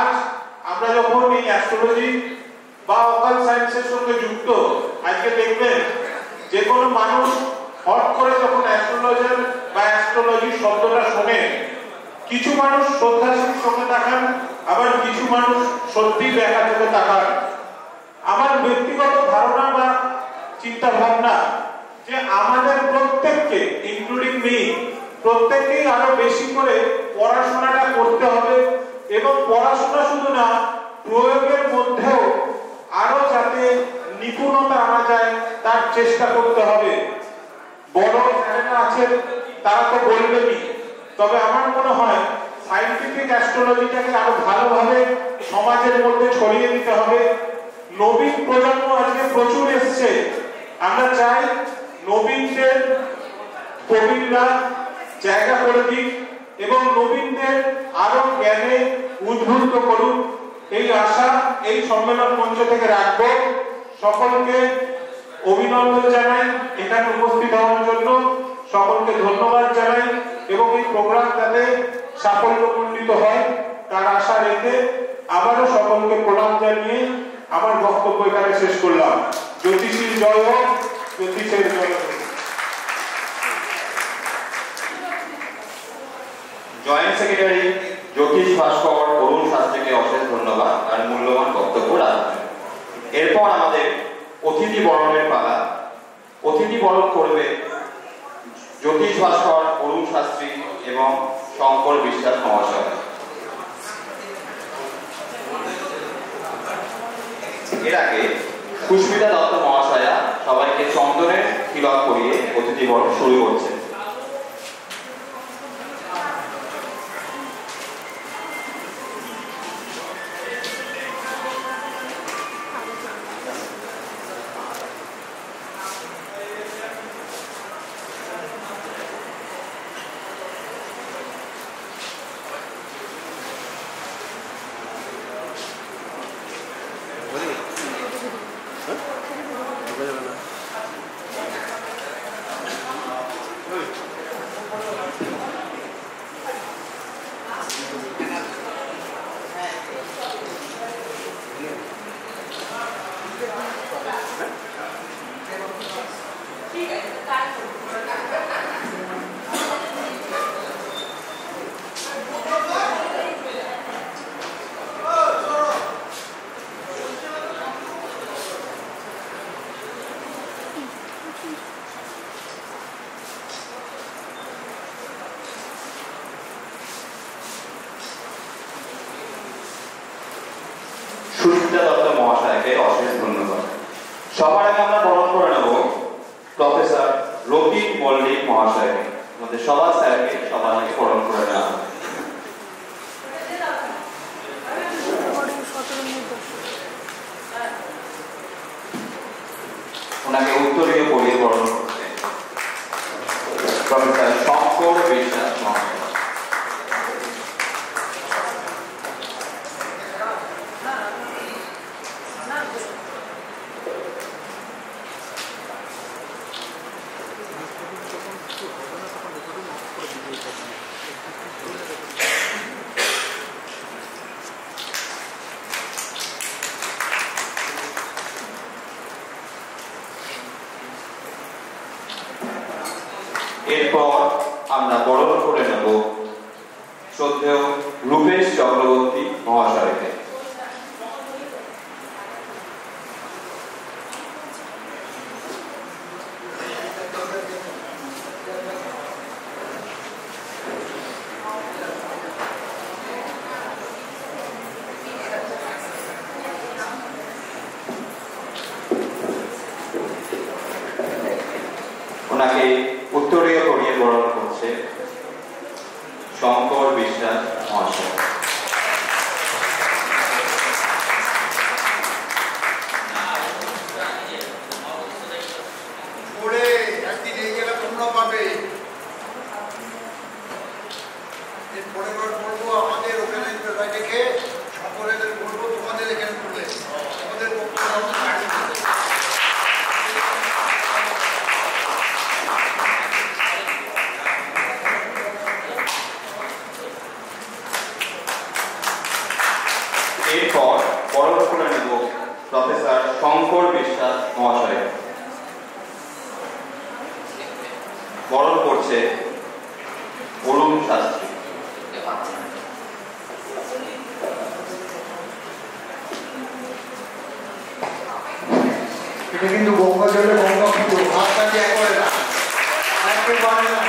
আজ আমরা যখন এই অ্যাস্ট্রোলজি বা অকাল্ট সায়েন্সের সঙ্গে যুক্ত, আজকে দেখবেন যে কোনো মানুষ হট করে যখন অ্যাস্ট্রোলজার বা অ্যাস্ট্রোলজি শব্দটা শোনে, কিছু মানুষ শ্রদ্ধাশীল চোখে তাকান, আবার কিছু মানুষ সত্যি ব্যাখ্যা চোখে তাকান। আমার ব্যক্তিগত ধারণা বা চিন্তা ভাবনা যে আমাদের প্রত্যেককে, ইনক্লুডিং মি, প্রত্যেককেই আরো বেশি করে পড়াশোনাটা করতে হবে এবং পড়াশোনা শুধু না, প্রয়োগের মধ্যেও আরো যাতে নিপুণতা আনা যায় তার চেষ্টা করতে হবে। বড় যারা আছেন তারা তো বলবেনই, তবে আমার মনে হয় সায়েন্টিফিক অ্যাস্ট্রোলজিটাকে আরো ভালোভাবে সমাজের মধ্যে ছড়িয়ে দিতে হবে। নবীন প্রজন্ম আজকে প্রচুর এসছে, আমরা চাই নবীনদের প্রবীণরা জায়গা করে দিক এবং নবীনদের আরো জ্ঞানে উদ্বুদ্ধ করুন, এই আশা এই সম্মেলন মঞ্চ থেকে রাখবো। সকলকে অভিনন্দন জানাই এখানে উপস্থিত হওয়ার জন্য, সকলকে ধন্যবাদ জানাই এবং এই প্রোগ্রাম যাতে সাফল্যমণ্ডিত হয় তার আশা রেখে আবারও সকলকে প্রণাম জানিয়ে আমার বক্তব্য এখানে শেষ করলাম। জ্যোতিষীর জয় হোক, জ্যোতিষের জয় হোক। জয়েন্ট সেক্রেটারি জ্যোতিষ ভাস্কর অরুণ শাস্ত্রীকে অশেষ ধন্যবাদ আর মূল্যবান বক্তব্য রাখবেন। এরপর আমাদের অতিথি বরণের পালা। অতিথি বরণ করবে জ্যোতিষ ভাস্কর অরুণ শাস্ত্রী এবং শঙ্কর বিশ্বাস মহাশয়। এর আগে সুস্মিতা দত্ত মহাশয়া সবাইকে চন্দনের তিলক করিয়ে অতিথি বরণ শুরু করছে। সুস্মিতা দত্ত মহাশয়কে অশেষ ধন্যবাদ। সবার আগে আমরা বরণ করে নেব প্রফেসর রবীন মল্লিক মহাশয়কে। আমাদের সবার স্যারকে সবার আগে বরণ করে নেওয়া হবে। ওনাকে উত্তরীয় পরিয়ে বরণ করছে প্রফেসর শঙ্কর বিশ্বাস মহাশয়। এরপর আমরা বরণ করে নেব শ্রদ্ধেয় রূপেশ চক্রবর্তী মহাশয়কে। ওনাকে উত্তরীয় করিয়ে বরণ করছে শঙ্কর বিশ্বাস মহাশয়। আমাদের ওখানে রেখে সকলেদের বলবো তোমাদের এখানে তুলে আমাদের এরপর বরণ করে নেব প্রফেসর শঙ্কর বিশ্বাস মহাশয়। বরণ করছে অরুণ শাস্ত্রী। এটা কিন্তু গঙ্গা জলে গঙ্গা পুজো, হাতটাকে একবারে না, একেবারে না।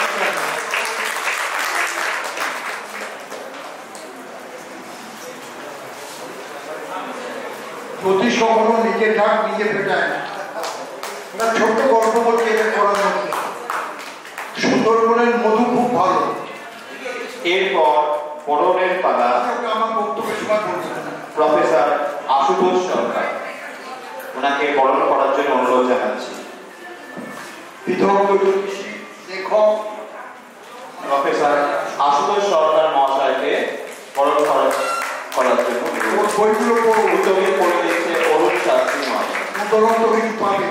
জ্যোতিষ কখনো নিজের ঢাক নিজে ফেটায় না। একটা ছোট্ট গল্প বলতে এটা করার মধ্যে সুন্দরবনের মধু খুব ভালো। এরপর বরণের পালা আমার বক্তব্যের সময় বলছেন প্রফেসর আশুতোষ সরকার, ওনাকে বরণ করার জন্য অনুরোধ জানাচ্ছি। বিধগ্ধ জ্যোতিষী লেখক প্রফেসর আশুতোষ সরকার মহাশয়কে বরণ করার জন্য বইগুলো উদ্যোগে করে দিয়েছে অরুণ শাস্ত্রী মহাশয়। উদরন্ত কিছু পাবে।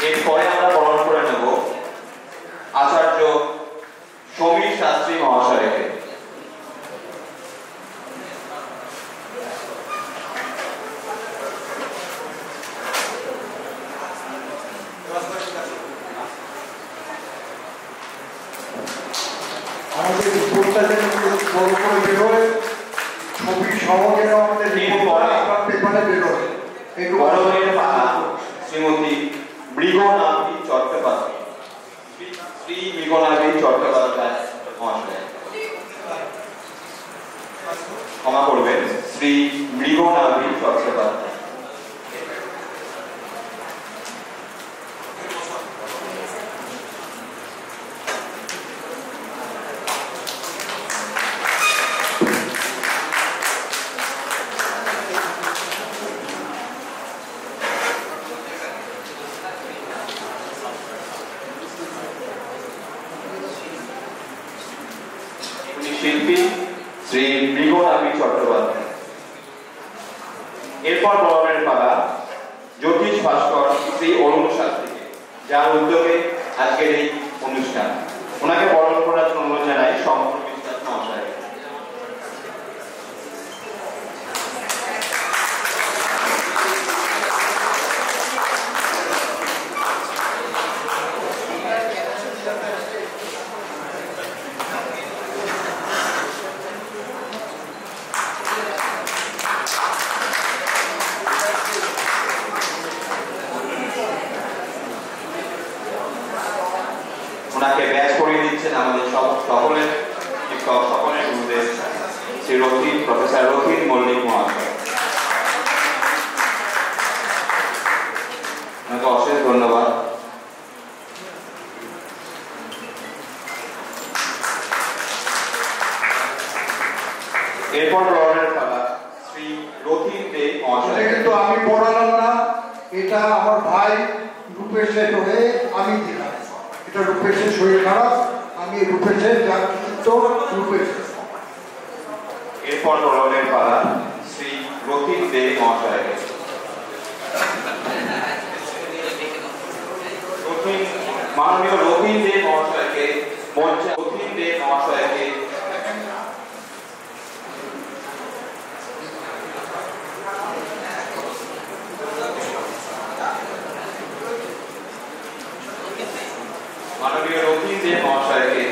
এরপরে আমরা বরণ করে নেব আচার্য সমীর শাস্ত্রী মহাশয়কে। আমাদের রিপোর্টটা যেন বড় করে বেরোয়, ছবি সহ যেন আমাদের পেপারে বেরোয়। বরণের পালা শ্রীমতী মৃগনাভি চট্টোপাধ্যায়, শ্রী মৃগনাভি চট্টোপাধ্যায় মহাশয়। ক্ষমা করবেন, শ্রী মৃগনাভি চট্টোপাধ্যায়। শিল্পী শ্রী মৃগনাভি চট্টোপাধ্যায়। এরপর বরণের পালা জ্যোতিষ ভাস্কর শ্রী অরুণ শাস্ত্রীকে, যার উদ্যোগে আজকের এই অনুষ্ঠান। ওনাকে বরণ করার জন্য অনুরোধ জানাই শঙ্কর বিশ্বাস মহাশয়। ওনাকে ব্যাচ করিয়ে দিচ্ছেন আমাদের সকলের শিক্ষক, সকলের গুরুদেব শ্রী প্রফেসর রথিন মল্লিক মহাশয়। ওনাকে অশেষ ধন্যবাদ। এরপর বরণের পালা শ্রী রথিন দে মহাশয়। কিন্তু আমি পড়ালাম না, এটা আমার ভাই রূপেশের হয়ে আমি দিলাম। এটা রূপেশের শরীর খারাপ, আমি রূপেশের যার কৃতিত্ব রূপেশ। এরপর বরণের পালা শ্রী রথিন দে মহাশয়কে। মাননীয় রথিন দে মহাশয়কে মঞ্চে রথিন দে মহাশয়কে মাননীয় রথিন দে মহাশয়কে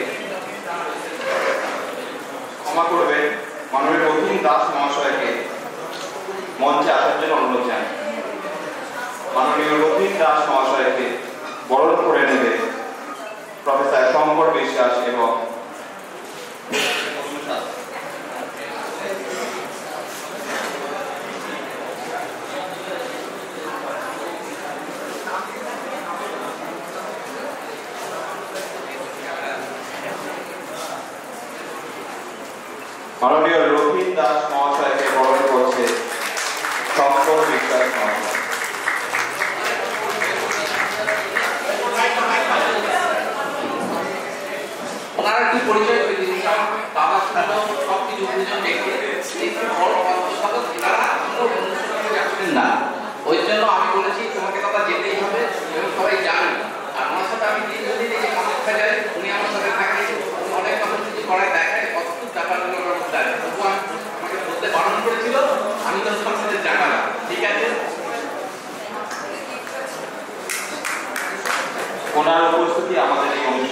ক্ষমা করবেন, মাননীয় রথিন দাস মহাশয়কে মঞ্চে আসার জন্য অনুরোধ জানাই। মাননীয় রথিন দাস মহাশয়কে বরণ করে নেবে প্রফেসর শঙ্কর বিশ্বাস এবং মাননীয় রথিন দাস মহাশয়কে বরণ করছে শঙ্কর বিশ্বাস মহাশয়। ওনার একটু পরিচয় করে দিন, বাবা সব কিছু বুঝে দেখে বড়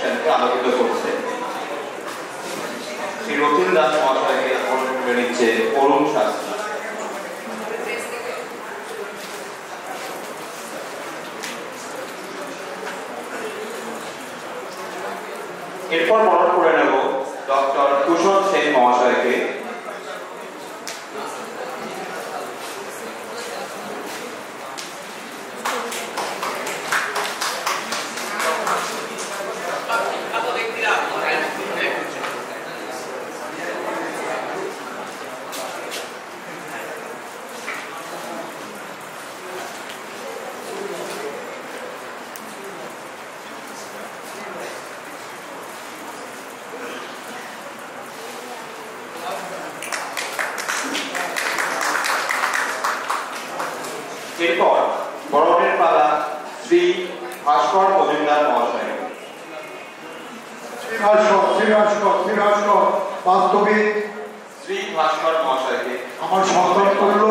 অনুষ্ঠানকে আলোকিত করছে। শ্রী রতিন দাস মহাশয়কে বরণ করে নিচ্ছে অরুণ শাস্ত্রী। এরপর বরণ করে নেব ডক্টর কুশল সেন মহাশয়কে। এরপর বরণের পালা শ্রী ভাস্কর মজুমদার মহাশয়। শ্রী ভাস্কর বাস্তবিক শ্রী ভাস্কর মহাশয়কে আমার সন্তান করলো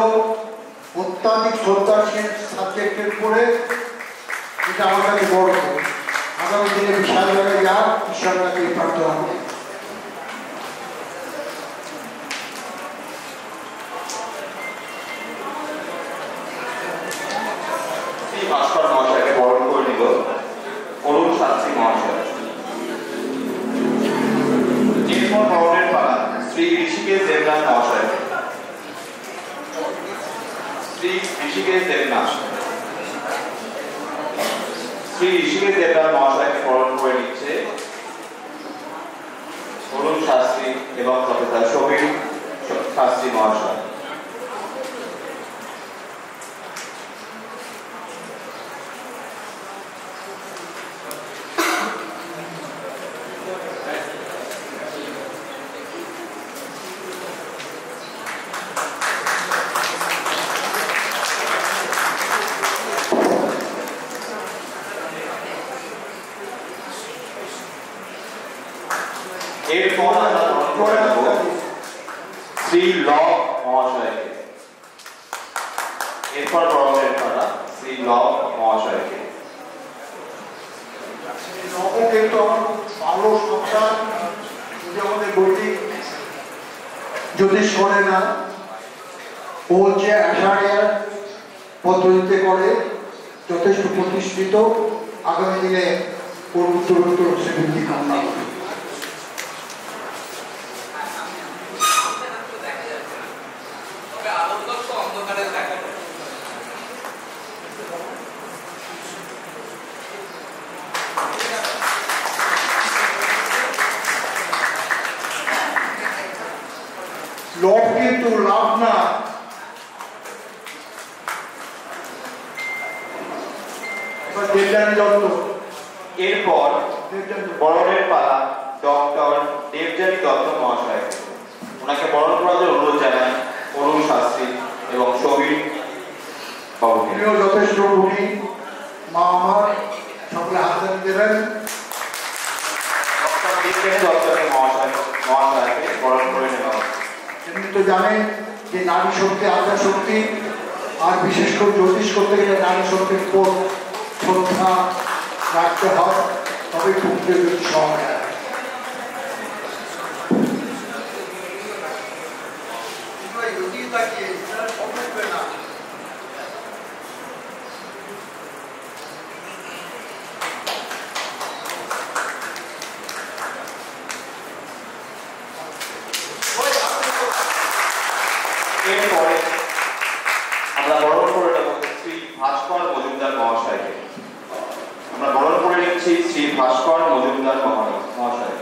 অত্যাধিক শ্রদ্ধাশীল সাবজেক্টের উপরে, এটা আমার কাছে বড়। আগামী দিনে বিশাল জায়গায় যাক, ঈশ্বর কাছে প্রার্থনা করি। ভাস্কর মহাশয়কে বরণ করে নিল অরুণ শাস্ত্রী মহাশয়। এরপর বরণের পালা শ্রী ঋষিকেশ দেবনাথ মহাশয়। শ্রী ঋষিকেশ দেবনাথ মহাশয়কে বরণ করে নিচ্ছে অরুণ শাস্ত্রী এবং প্রফেসর সমীর শাস্ত্রী মহাশয়। এরপর আমরা করে নেব শ্রী ল মহাশয়কে। এরপর বরণের পালা শ্রী ল মহাশয়কে। কিন্তু আমার খুব ভালো সন্তান, যদি আমাদের বৈদিক জ্যোতিষ করে না, ও যে অ্যাশারিয়ার পদ্ধতিতে করে, যথেষ্ট প্রতিষ্ঠিত। আগামী দিনে ওর উত্তরোত্তর শ্রীবৃদ্ধি কামনা করে। লোভ কিন্তু লাভ না। এরপর বরণের পালা ডক্টর দেবযানী দত্ত মহাশয়। ওনাকে বরণ করার জন্য অনুরোধ জানাই অরুণ শাস্ত্রী এবং সমীর বাবুকে। যথেষ্ট গুণী মা আমার, সকলে হাতে দেবেন। ডক্টর দেবযানী দত্তকে মহাশয়কে বরণ করে নেওয়া। এমনি তো জানেন যে নারী শক্তি আত্মা শক্তি, আর বিশেষ করে জ্যোতিষ করতে গেলে নারী শক্তির উপর শ্রদ্ধা রাখতে হয়, তবে ঢুকতে যদি সহজ হয়। এরপরে আমরা বরণ করে নেব শ্রী ভাস্কর মজুমদার মহাশয়কে। আমরা বরণ করে নিচ্ছি শ্রী ভাস্কর মজুমদার মহাশয়।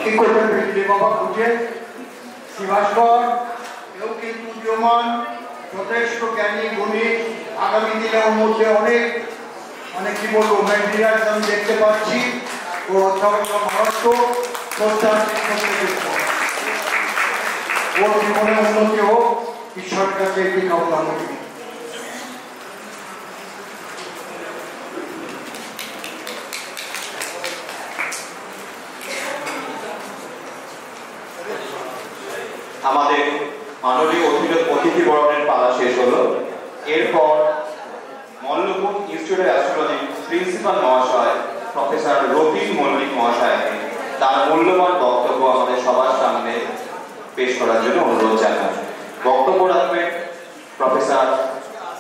কি করবেন বাবা খুঁজে? শ্রী ভাস্কর এও কিন্তু উদীয়মান, যথেষ্ট জ্ঞানী গুণী। আগামী দিনে ওর মধ্যে অনেক কি বলবো ম্যাটেরিয়াল আমি দেখতে পাচ্ছি। ও অধ্যাপক মারাত্মক ওর জীবনে উন্নতি হোক, ঈশ্বরের কাছে এটি কামনা করি। আমাদের মাননীয় অতিথি অতিথি বরণের পালা শেষ হলো। এরপর মল্লপুর ইনস্টিটিউট অফ অ্যাস্ট্রোলজি প্রিন্সিপাল মহাশয় প্রফেসর রতিন মল্লিক মহাশয়কে তার মূল্যবান বক্তব্য আমাদের সবার সামনে পেশ করার জন্য অনুরোধ জানাই। বক্তব্য রাখবেন প্রফেসর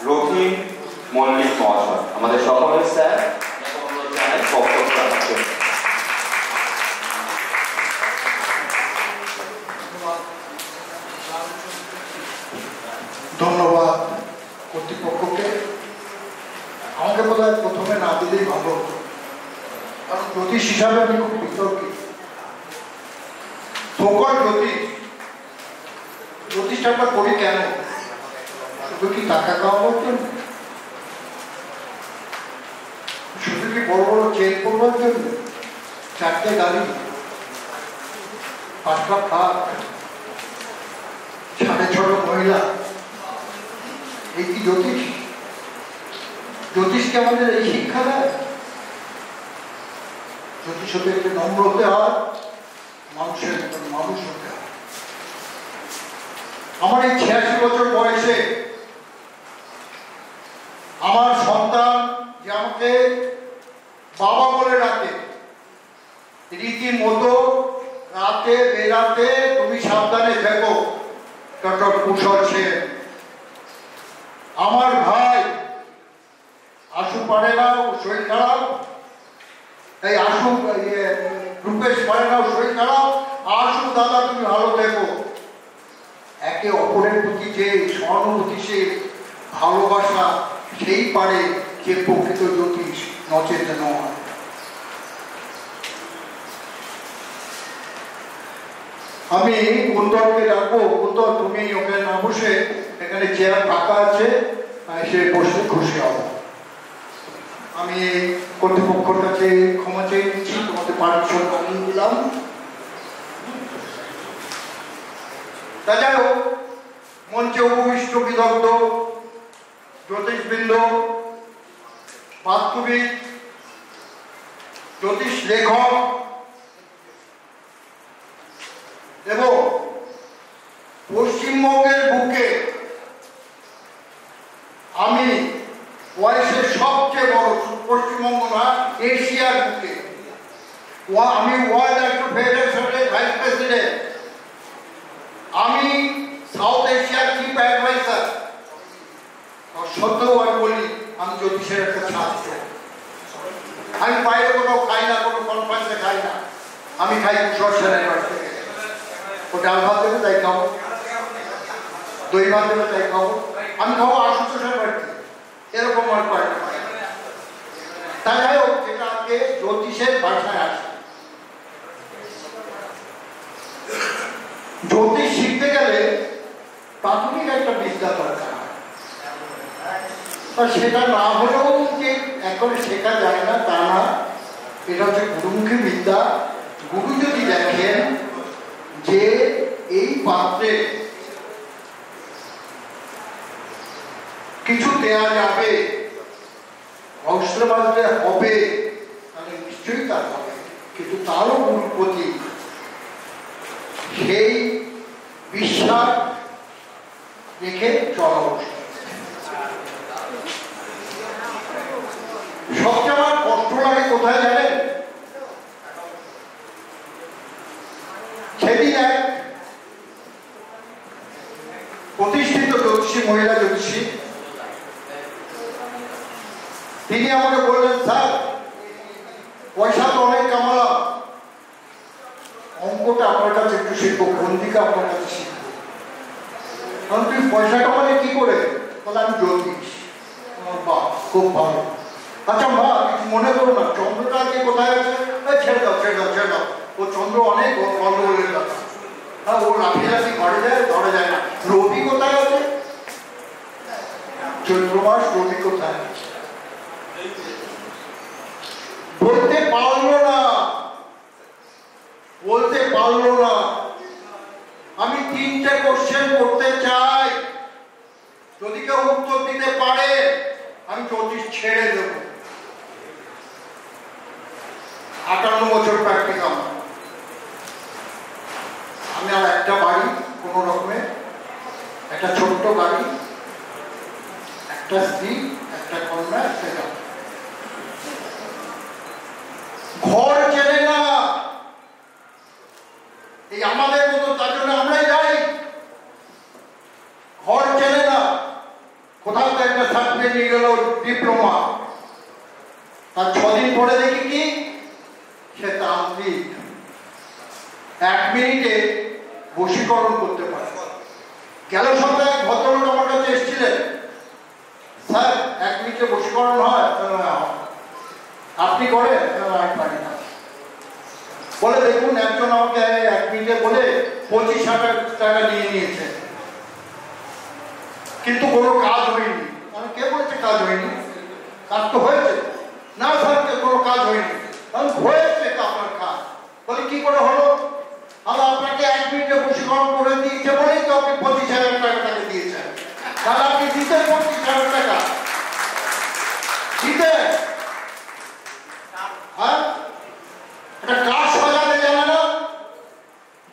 রতিন মল্লিক মহাশয়। আমাদের সকলের স্যার অনুরোধ জানাই বক্তব্য রাখার জন্য। ধন্যবাদ কর্তৃপক্ষকে। আমাকে বোধহয় প্রথমে না দিলেই ভালো হতো, কারণ জ্যোতিষ হিসাবে আমি খুব বিতর্কিত। সকল জ্যোতিষটা আমরা করি কেন? শুধু কি টাকা কামানোর জন্য? শুধু কি বড় বড় চেক করবার জন্য? 4টে গাড়ি, 5টা ফ্ল্যাট, 6.5 মহিলা, এই কি জ্যোতিষ? জ্যোতিষকে আমাদের এই শিক্ষা দেয়? জ্যোতিষ হতে একটু নম্র হতে হয়, মানুষের মানুষ হতে হয়। আমার এই 86 বছর বয়সে আমার সন্তান যে আমাকে বাবা বলে ডাকে, রীতিমতো রাতে বেরাতে তুমি সাবধানে থেকো, ডক্টর কুশল সেন। আমার ভাই আশু পারে না, শরীর খারাপ, এই আশু রূপেশ পারে না, শরীর খারাপ, আশু দাদা তুমি ভালো থেকো। একে অপরের প্রতি যে সহানুভূতি, সে ভালোবাসা, সেই পারে যে প্রকৃত জ্যোতিষ, নচেত নয়। আমি কুন্তলকে ডাকবো। কুন্তল, তুমি ওখানে না বসে, এখানে চেয়ার ফাঁকা আছে, সে বসতে খুশি হব। আমি কর্তৃপক্ষের কাছে ক্ষমা চেয়ে নিচ্ছি, তোমাদের পারমিশন কমিয়ে দিলাম। তাছাড়াও মঞ্চে উপবিষ্ট বিদগ্ধ জ্যোতিষবৃন্দ, বাস্তুবিদ, জ্যোতিষ লেখক এবং পশ্চিমবঙ্গের বুকে আমি বয়সের সবচেয়ে বড়, পশ্চিমবঙ্গ না এশিয়ার বুকে, আমি ওয়ার্ল্ড অ্যাস্ট্রো ফেডারেশনের ভাইস প্রেসিডেন্ট, আমি সাউথ এশিয়ার চিফ অ্যাডভাইজার। সত্ত্বেও আমি বলি আমি জ্যোতিষের একটা ছাত্র। আমি বাইরে কোথাও খাই না, কোনো কনফারেন্সে খাই না, আমি খাই কুশল সেনের কাছ থেকে। ও ডাল ভাত দেবে তাই খাবো, দই ভাত দেবে তাই খাবো, আমি খাবো আশুতোষের বাড়িতে, এরকম আর পাই না। তাই যাই হোক, যেটা আজকে জ্যোতিষের ভাষায় আসে। জ্যোতিষ শিখতে গেলে প্রাথমিক একটা বিদ্যা দরকার, সেটা না হলেও যে এখন শেখা যায় না তা না, এটা হচ্ছে গুরুমুখী বিদ্যা। গুরু যদি দেখেন যে এই পাত্রে কিছু দেয়া যাবে, অস্ত্র বাঁধতে হবে, তাহলে নিশ্চয়ই তার হবে, কিন্তু তারও গুরুর প্রতি সেই বিশ্বাস রেখে চলা উচিত। সবচেয়ে আমার কষ্ট লাগে কোথায় জানেন? সেদিন এক প্রতিষ্ঠিত জ্যোতিষী, মহিলা জ্যোতিষী, তিনি আমাকে বললেন, স্যার পয়সা তো অনেক কামালাম, অঙ্কটা আপনার কাছে একটু শিখবো, গণিকা আপনার কাছে শিখবো। কারণ তুই পয়সা কামালে কি করে? বলে আমি জ্যোতিষ। বাহ, খুব ভালো। আচ্ছা মা, কিছু মনে করো না, চন্দ্রটা আজকে কোথায় আছে? ছেড়ে দাও ছেড়ে দাও ছেড়ে দাও, ও চন্দ্র অনেক গন্ডগোলের কথা। হ্যাঁ, ও রাখি রাখি ঘরে যায়, ধরে যায় না। রবি কোথায় আছে? চৈত্র মাস, রবি কোথায়? বলতে পারলো না, বলতে পারলো না। আমি 3টে কোশ্চেন করতে চাই, যদি কেউ উত্তর দিতে পারে আমি জ্যোতিষ ছেড়ে দেব। 58 বছর প্র্যাকটিকাল, আমি আর একটা বাড়ি কোনো রকমে একটা ছোট্ট গাড়ি, একটা স্ত্রী, একটা কন্যা, একটা গাড়ি। ঘর চেনে না এই আমাদের মতো, তার জন্য আমরাই যাই। ঘর চেনে না, কোথাও তো একটা সার্টিফিকেট নিয়ে গেল ডিপ্লোমা, তার 6 দিন পরে দেখি কি সে তান্ত্রিক, 1 মিনিটে বশীকরণ করতে পারে। গেল সপ্তাহে এক ভদ্রলোক আমার কাছে এসেছিলেন, স্যার 1 মিনিটে বশীকরণ হয়? আপনি করেন? আমি পারি না। বলে দেখুন, একজন আমাকে 1 মিনিটে বলে 25,000 টাকা নিয়ে নিয়েছে, কিন্তু কোনো কাজ হয়নি। আমি, কে বলছে কাজ হয়নি? কাজ তো হয়েছে। না স্যার, কোনো কাজ হয়নি। কারণ হয়েছে আপনার কাজ। বলে কি করে হলো? আর আপনাকে 1 মিনিটে বশীকরণ করে দিয়েছে বলেই তো আপনি 25,000 টাকা তাকে দিয়েছেন। তাহলে আপনি দিতেন 25,000 টাকা দিতেন? হ্যাঁ, একটা কাঠ সাজাতে জানে না,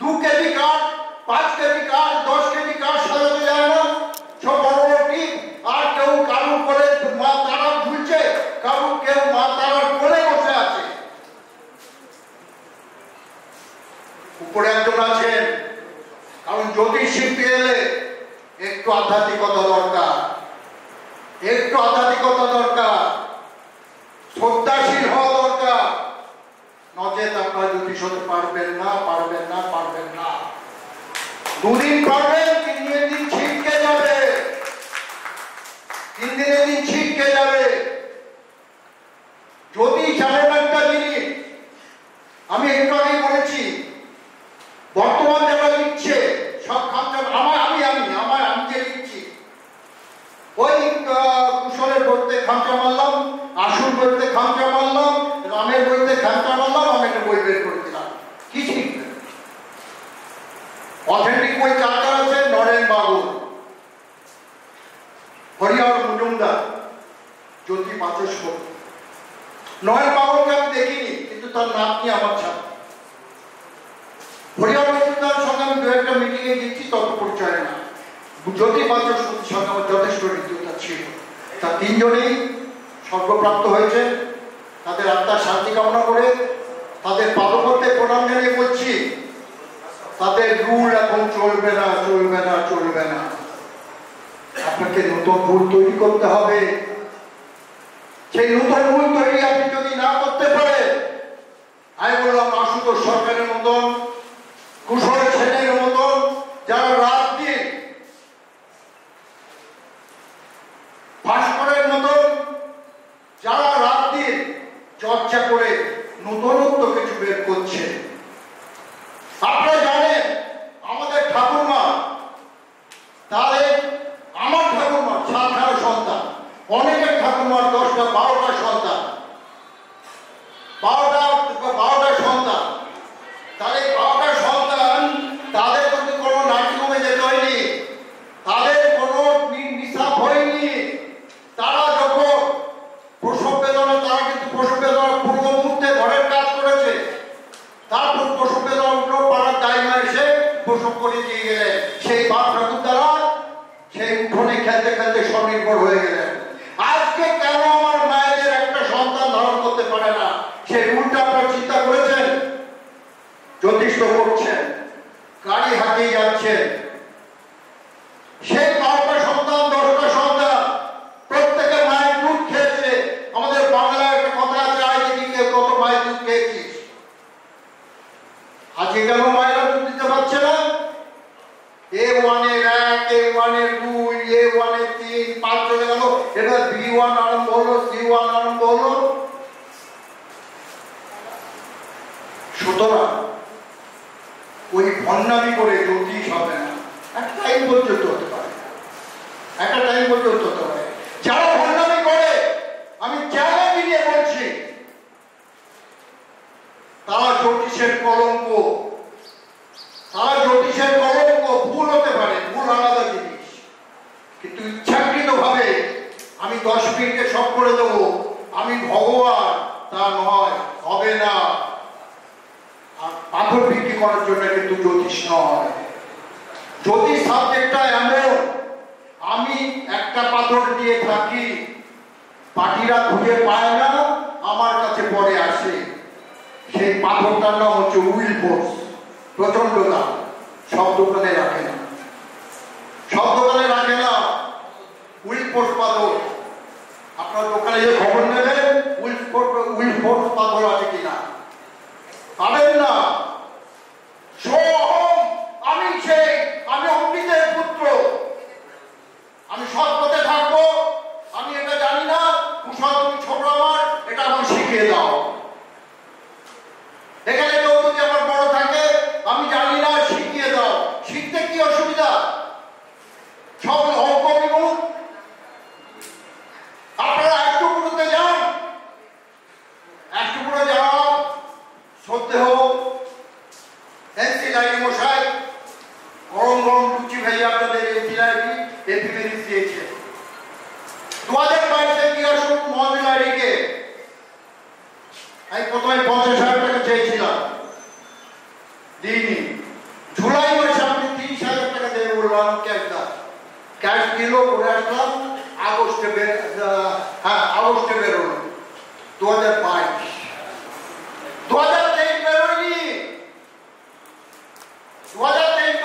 2 কেজি কাঠ, 5 কেজি কাঠ, 10 কেজি কাঠ সাজাতে জানে না, সব বড় বড় টিপ। আর কেউ কারুর করে মা তারা ঝুলছে, কেউ মা তারার কোলে বসে আছে। উপরে একজন আছেন, কারণ জ্যোতিষ শিল্পী এলে একটু আধ্যাত্মিকতা দরকার, একটু আধ্যাত্মিকতা দরকার, শ্রদ্ধাশীল হওয়া দরকার। নচেত আপনারা জ্যোতিষ হতে পারবেন না, পারবেন না, পারবেন না। 2 দিন পারবেন, 3 দিন ছিটকে যাবে, 3 দিনের দিন ছিটকে যাবে। জ্যোতিষ এমন একটা জিনিস, আমি একটু আগেই বলেছি, বর্তমান যারা লিখছে সব খামচা, আমি যে লিখছি, ওই কুশলের বইতে খামচা মারলাম, আসুর বইতে খামচা মারলাম, রামের বইতে খামচা মারলাম, আমি একটা বই বের করে দিলাম। কি শিখবে? অথেন্টিক বই কার কার আছে? নরেন বাবু, হরিহর মজুমদার, জ্যোতি বাচস্পতি। নরেন বাবুকে আমি দেখিনি, কিন্তু তার নাতনি আমার ছাত্র। হরিহর মজুমদার সঙ্গে আমি 2-1টা মিটিংয়ে গেছি, তত পরিচয় না। জ্যোতি বাচস্পতির সঙ্গে আমার যথেষ্ট হৃদ্যতা ছিল। তার 3 জনেই স্বর্গপ্রাপ্ত হয়েছে। তাদের আত্মার শান্তি কামনা করে তাদের পাদপদ্মে প্রণাম জানিয়ে বলছি, তাদের রুল এখন চলবে না, চলবে না, চলবে না। আপনাকে নতুন রুল তৈরি করতে হবে। সেই নতুন রুল তৈরি আপনি যদি না করতে পারেন, আমি বললাম আশুতোষ সরকারের মতন, কুশল সেনের মতন, যারা রাত দিন, ভাস্করের মতন, যারা রাত দিন চর্চা করে নতুনত্ব কিছু বের করছে। আপনারা জানেন আমাদের ঠাকুরমা, তাহলে আমার ঠাকুরমা 7-8 সন্তান, অনেকের ঠাকুরমার 10টা-12টা সন্তান, 12টা সন্তান। তাহলে 12টা সন্তান, তাদের কিন্তু কোনো নার্সিংহোমে যেতে হয়নি, তাদের কোনো নিঃশ্বাস হয়নি। তারা যখন প্রসব বেদনা, তারা কিন্তু প্রসব বেদনার পূর্ব মুহূর্তে ঘরের কাজ করেছে, তারপর প্রসব বেদনা উঠলো, পাড়ার দাইমা এসে প্রসব করে দিয়ে গেলেন। সেই বাপ ঠাকুর দ্বারা সেই উঠোনে খেলতে খেলতে স্বনির্ভর হয়ে গেলেন। আজকে কেন আমার মায়েদের একটা সন্তান ধারণ করতে পারে না? সেই রুলটা আপনারা চিন্তা করেছেন? জ্যোতিষ করছেন, গাড়ি হাঁকিয়ে যাচ্ছেন, সেই 12টা সন্তান, 10টা সন্তান, প্রত্যেকে মায়ের দুধ খেয়েছে। আমাদের বাংলায় একটা কথা আছে, আজ দিকে কত মায়ের দুধ খেয়েছিস। আজকে কেন মায়েরা দুধ দিতে পারছে না? A1 এর 1, A1 এর 2, A1 এর 3, 5 চলে গেল, এবার B1 আরম্ভ হলো, C1 আরম্ভ হলো। সুতরাং ওই ভণ্ডামি করে জ্যোতিষ হবে না। একটা টাইম পর্যন্ত হতে পারে, একটা টাইম পর্যন্ত হতে পারে। যারা ভণ্ডামি করে, আমি চ্যালেঞ্জ দিয়ে বলছি, তারা জ্যোতিষের কলঙ্ক, তারা জ্যোতিষের কলঙ্ক। ভুল হতে পারে, ভুল আলাদা জিনিস, কিন্তু ইচ্ছাকৃত ভাবে আমি 10 মিনিটে সব করে দেবো, আমি ভগবান, তা নয়, হবে না। আর পাথর বিক্রি করার জন্য কিন্তু জ্যোতিষ নয়। যদি সাবজেক্টটা এমন আমি একটা পাথর দিয়ে থাকি, পার্টিরা খুঁজে পায় না, আমার কাছে পরে আসে, সেই পাথরটার নাম হচ্ছে উইল ফোর্স। প্রচন্ড দাম, সব দোকানে রাখে না, সব দোকানে রাখে না উইল ফোর্স পাথর। আপনার দোকানে যে খবর নেবেন উইল ফোর্স পাথর আছে কিনা, পাবেন না। আমি অমৃতের পুত্র, আমি সৎ পথে থাকবো, আমি এটা জানি না, কুশল তুমি ছোট আমার, এটা আমাকে শিখিয়ে দাও। এখানে কেউ যদি আমার বড় থাকে, আমি জানি না, শিখিয়ে দাও। শিখতে কি অসুবিধা? সব অঙ্ক বিমুখ। আপনারা একটু পুরোতে যান, একটু পুরো যাওয়া সত্যি এনসি লাইনি মশাই গরম গরম লুচি ভেজে আপনাদের এপিমেরিস দিয়েছে। 2022-এ কি আসুন মহাবিলারিকে আমি প্রথমে 50,000 টাকা চেয়েছিলাম, দিইনি। জুলাই মাসে আপনি 30,000 টাকা দেবে বললাম, ক্যাশ দিল, করে আসলাম। আগস্টে বেরোলো 2022। 2023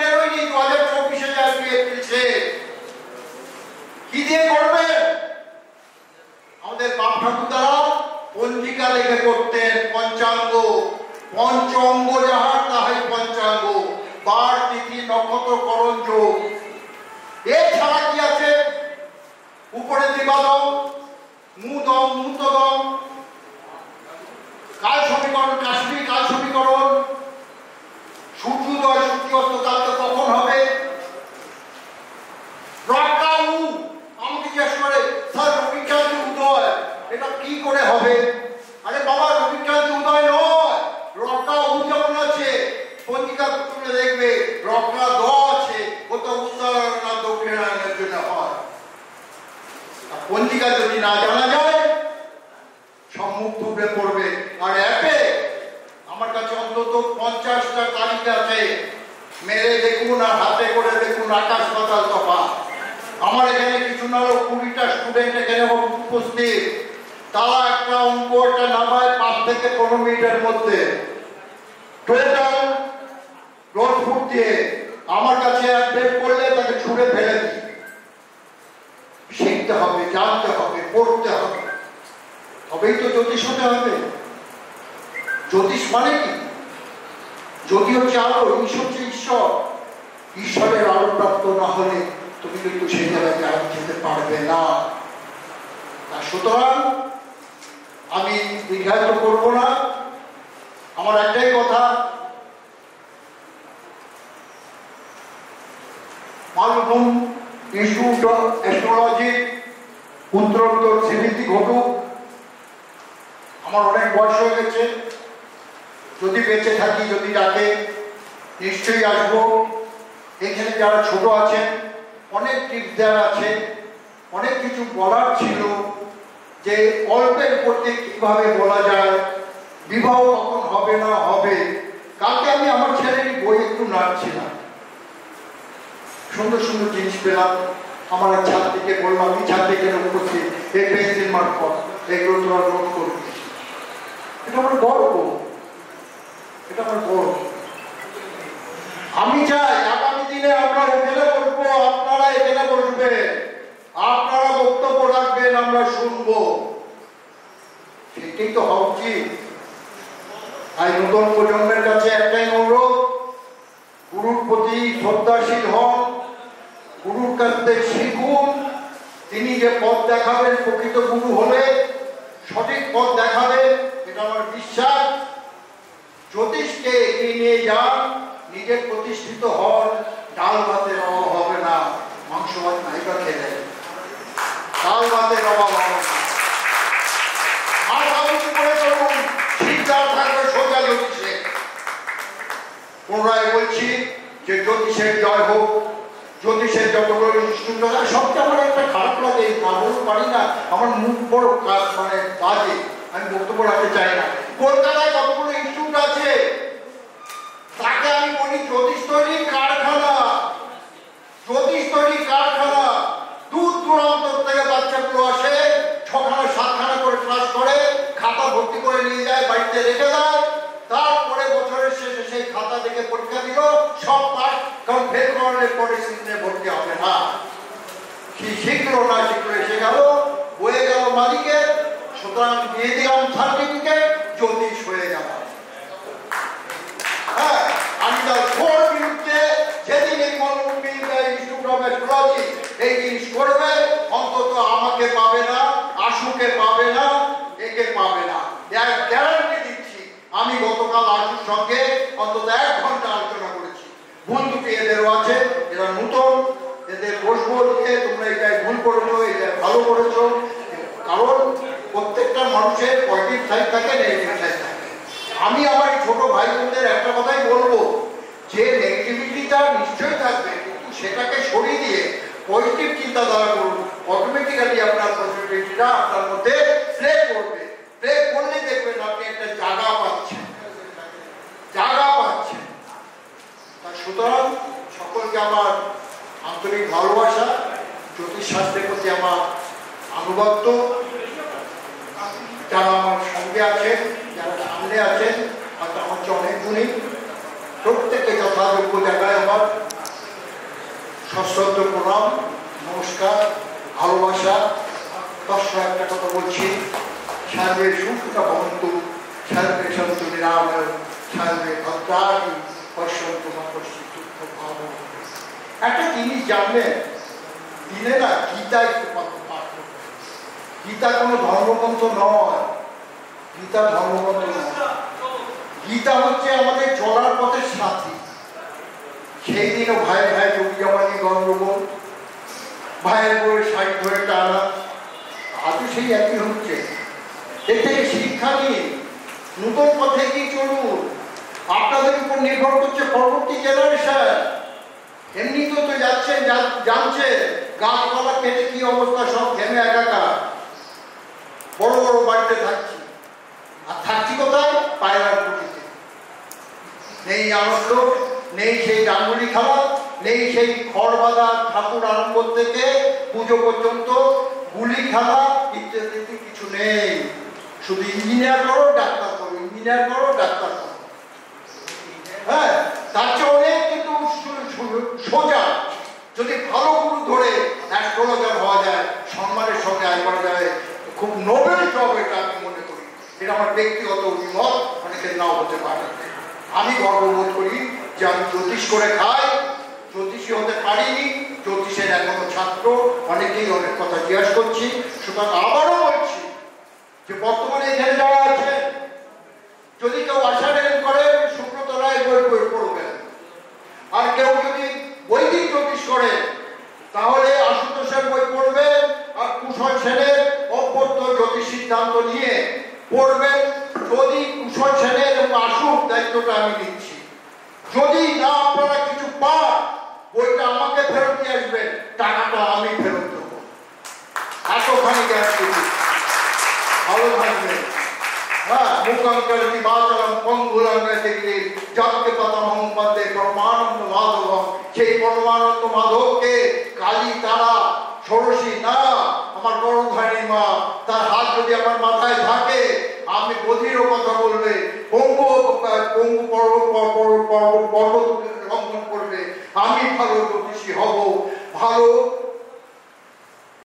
বেরোয়নি, 2024-এ যাবে এপ্রিলছে। কি দিয়ে করবে? আমাদের বাপ ঠাকুরদারা পঞ্জিকা লিখে করতেন, পঞ্চাঙ্গ, পঞ্চঙ্গ যাহার তাহাই পঞ্চাঙ্গ, বার তিথি নক্ষত্র করণ যোগ। এছাড়া কি আছে? উপরে দিবাদম, মুদম, মুতদম, কাল সমীকরণ, কাশ্মীর কাল সমীকরণ, সূর্যোদয় সূর্যাস্ত কালকে কখন হবে, আমাকে জিজ্ঞেস করে স্যার রবিকান্তি উদয় এটা কি করে হবে? আরে বাবা, রবিকান্তি উদয় নয়, রকা উ যেমন আছে পঞ্জিকা তুলে দেখবে রকা দ আছে, ওটা উত্তরায়ণ না দক্ষিণায়নের জন্য হয়। পঞ্জিকা যদি না জানা যায় সব মুখ থুবড়ে পড়বে। আর অ্যাপে আমার কাছে অন্তত 50টা তারিখ আছে, মেরে দেখুন আর হাতে করে দেখুন, আকাশ পাতাল তফাৎ। আমার এখানে কিছু না হলেও 20টা স্টুডেন্ট এখানে উপস্থিত, তারা একটা অঙ্ক একটা নামায় 5 থেকে 15 মিনিটের মধ্যে টোটাল রোড ফুট দিয়ে আমার কাছে বের করলে তাকে ছুঁড়ে ফেলে দিই। শিখতে হবে, জানতে হবে, পড়তে হবে, তবেই তো জ্যোতিষ হতে হবে। জ্যোতিষ মানে কি? জ্যোতি হচ্ছে আলো, ঈশ্বর হচ্ছে ঈশ্বর। ঈশ্বরের আলো প্রাপ্ত না হলে তুমি কিন্তু সেই জায়গায় আলো যেতে পারবে না। সুতরাং আমি দীর্ঘায়িত করব না, আমার একটাই কথা, মালভূম ইনস্টিটিউট অফ অ্যাস্ট্রোলজি উত্তরোত্তর স্বীকৃতি ঘটুক। আমার অনেক বয়স হয়ে গেছে, যদি বেঁচে থাকি, যদি ডাকে নিশ্চয়ই আসবো। এখানে যারা ছোট আছেন অনেক টিপস দেওয়ার আছে, অনেক কিছু বলার ছিল, যে অল্পের মধ্যে কিভাবে বলা যায়, বিবাহ কখন হবে না হবে। কালকে আমি আমার ছেলেরই বই একটু নাড়ছিলাম, সুন্দর সুন্দর জিনিস পেলাম। আমার এক ছাত্রীকে বললাম, এই ছাত্রী কেন উপস্থিত, এই পেন্সিল মারফত এগুলো তোরা নোট করবি। এটা আমার গর্ব, এটা আমার গর্ব। আমি চাই আগামী দিনে আমরা এখানে বসবো, আপনারা এখানে বসবেন, আপনারা বক্তব্য রাখবেন, আমরা শুনবো। সেটাই তো হওয়া উচিত। তাই নতুন প্রজন্মের কাছে একটাই অনুরোধ, গুরুর প্রতি শ্রদ্ধাশীল হন, গুরুর কাছ থেকে শিখুন। তিনি যে পথ দেখাবেন, প্রকৃত গুরু হলে সঠিক পথ দেখাবেন, এটা আমার বিশ্বাস। জ্যোতিষকে এগিয়ে নিয়ে যান, নিজে প্রতিষ্ঠিত হন, ডাল ভাতের অভাব হবে না। মাংস ভাত নাইকা খেলেন, ডাল ভাতের অভাব হবে না। মাথা উঁচু করে চলুন, শিক্ষা থাকবে সোজা জ্যোতিষে। পুনরায় বলছি যে জ্যোতিষের জয় হোক। জ্যোতিষের যতগুলো ইনস্টিটিউট আছে, সবচেয়ে আমার একটা খারাপ লাগে, না বলতে পারি না, আমার মুখ বড় মানে বাজে, আমি বক্তব্য রাখতে চাই না। কলকাতায় যতগুলো ইনস্টিটিউট আছে তাকে আমি বলি জ্যোতিষ তৈরির কারখানা। তৈরি কারখানা, দূর দূরান্ত থেকে বাচ্চাগুলো আসে, 6খানা 7খানা করে ক্লাস করে, খাতা ভর্তি করে নিয়ে যায়, বাড়িতে রেখে দেয়। তারপরে বছরের শেষে সেই খাতা দেখে পরীক্ষা দিল, সব পাস, কারণ ফেল করলে পরে সিজনে ভর্তি হবে না। কি শিখলো না শিখলো এসে গেল, বয়ে গেল মালিকের, সুতরাং দিয়ে দিলাম সার্টিফিকেট, জ্যোতিষ হয়ে গেল। হ্যাঁ, আমি তার ঘোর বিরুদ্ধে, যেদিন এই ইনস্টিটিউট অফ অ্যাস্ট্রোলজি এই জিনিস করবে, অন্তত আমাকে পাবে না, আশুকে পাবে না, একে পাবে না, গ্যারান্টি দিচ্ছি। আমি গতকাল আশুর সঙ্গে অন্তত 1 ঘন্টা আলোচনা করেছি। ভুল দুটি এদেরও আছে, এরা নতুন, এদের বসবো দিয়ে তোমরা এটাই ভুল করেছো, এটা ভালো করেছো। কারণ প্রত্যেকটা মানুষের পজিটিভ সাইড থাকে, নেগেটিভ সাইড থাকে। আমি আমার ছোট ভাই বোনদের একটা কথাই বলবো, যে নেগেটিভিটিটা নিশ্চয়ই থাকবে, কিন্তু সেটাকে সরিয়ে দিয়ে পজিটিভ চিন্তাধারা করুন, অটোমেটিক্যালি আপনার পজিটিভিটিটা আপনার মধ্যে প্লে করবে। প্লে করলে দেখবেন আপনি একটা জায়গা পাচ্ছেন, জায়গা পাচ্ছেন। সুতরাং সকলকে আমার আন্তরিক ভালোবাসা, জ্যোতিষশাস্ত্রের প্রতি আমার আনুগত্য। যারা আমার সঙ্গে আছেন, যারা সামনে আছেন, হয়তো আমার চেয়ে অনেক গুণী, প্রত্যেককে যথাযোগ্য জায়গায় আমার সশ্রদ্ধ প্রণাম, নমস্কার, ভালোবাসা। দর্শক একটা কথা বলছি, সার্বে সুখটা ভবন্তু, সার্বে সন্তু নিরাময়, সার্বে ভদ্রাণি পশ্যন্তু মা পশ্যন্তু। একটা জিনিস জানবেন, দিনে না গীতা একটু পাঠ করবেন। গীতা কোনো ধর্মগ্রন্থ নয়, গীতা ধর্মগ্রন্থ নয়, গীতা হচ্ছে আমাদের চলার পথের সাথী। সেই দিনও ভাই ভাই চুরি জামা নিয়ে গণ্ডগোল, ভাইয়ের বউয়ের শাড়ি ধরে টানা, আজও সেই একই হচ্ছে। এর থেকে শিক্ষা নিয়ে নতুন পথে কি চলুন। আপনাদের উপর নির্ভর করছে পরবর্তী জেনারেশন। এমনি তো যাচ্ছেন, জানছে গাছপালা কেটে কি অবস্থা, সব ঘেমে একাকার। বড় বড় বাড়িতে থাকছি, আর থাকছি কোথায়? পায়রার কুটিতে। নেই আনন্দ, নেই সেই ডাঙ্গুলি খাওয়া, নেই সেই খড় বাঁধা ঠাকুর আরম্ভ থেকে পুজো পর্যন্ত, গুলি খেলা ইত্যাদি কিছু নেই। শুধু ইঞ্জিনিয়ার করো, ডাক্তার করো, ইঞ্জিনিয়ার করো, ডাক্তার করো। হ্যাঁ, তার চেয়ে অনেক কিন্তু সোজা। যদি ভালো গুরু ধরে অ্যাস্ট্রোলজার হওয়া যায়, সম্মানের সঙ্গে আয় করা যায়, খুব নোবেল জব এটা আমি মনে করি। এটা আমার ব্যক্তিগত অভিমত, অনেকের নাও হতে পারে। আমি গর্ববোধ করি যে আমি জ্যোতিষ করে খাই, জ্যোতিষী হতে পারিনি, জ্যোতিষের এখনো ছাত্র, অনেকেই অনেক কথা জিজ্ঞাসা করছি। সুতরাং আবারও বলছি যে বর্তমানে এখানে যারা আছে, যদি কেউ আশারেন করেন, শুক্রতলায় বই পড়বেন। আর কেউ যদি বৈদিক জ্যোতিষ করে, তাহলে আশুতোষের বই পড়বেন, আর কুশল সেনের অভ্যর্থ জ্যোতিষ সিদ্ধান্ত নিয়ে পড়বেন। যদি কুশল সেনের এবং আশুর দায়িত্বটা আমি নিচ্ছি, যদি না আপনারা কিছু পান, বইটা আমাকে ফেরত দিয়ে আসবেন, টাকাটা আমি ফেরত দেবো। এতখানি গ্যারান্টি দিচ্ছি। ভালো থাকবেন। হ্যাঁ, মুখাঙ্করতি মাতরম পঙ্গুলাঙ্গে দেখলে যাকে পাতামহং বন্দে পরমানন্দ মাধব। সেই পরমানন্দ মাধবকে কালী তারা ষোড়শী না, আমার গর্ভধারিণী মা, তার হাত যদি আমার মাথায় থাকে, আমি বধিরও কথা বলবে, পঙ্গু পঙ্গু